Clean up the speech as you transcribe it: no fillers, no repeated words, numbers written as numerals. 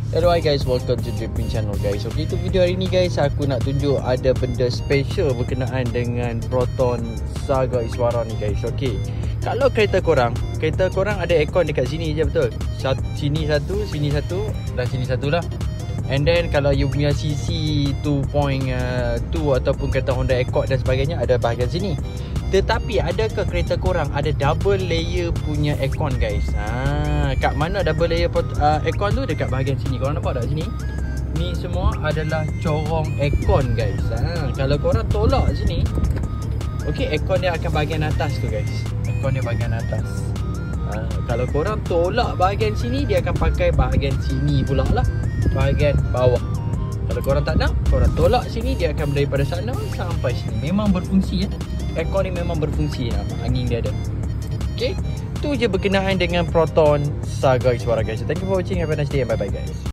Hello guys, welcome to Dripping Channel guys. Okay, untuk video hari ni guys, aku nak tunjuk ada benda special berkenaan dengan Proton Saga Iswara ni guys. Okay, kalau kereta korang ada aircon dekat sini je, betul? Sini satu dan sini satu lah. And then kalau you punya CC 2.2 ataupun kereta Honda Accord dan sebagainya, ada bahagian sini. Tetapi adakah kereta korang ada double layer punya aircon guys? Kat mana double layer aircon tu? Dekat bahagian sini. Korang nampak tak sini? Ni semua adalah corong aircon guys. Kalau korang tolak sini, okay, aircon dia akan bahagian atas tu guys. Aircon dia bahagian atas. Kalau korang tolak bahagian sini, dia akan pakai bahagian sini pula lah, bahagian bawah. Kalau korang tak nak, korang tolak sini, dia akan daripada sana sampai sini. Memang berfungsi ya. Aircon ni memang berfungsi, angin dia ada. Okay, tu je berkenaan dengan Proton Saga Iswara guys. Thank you for watching. Have a nice day and bye bye guys.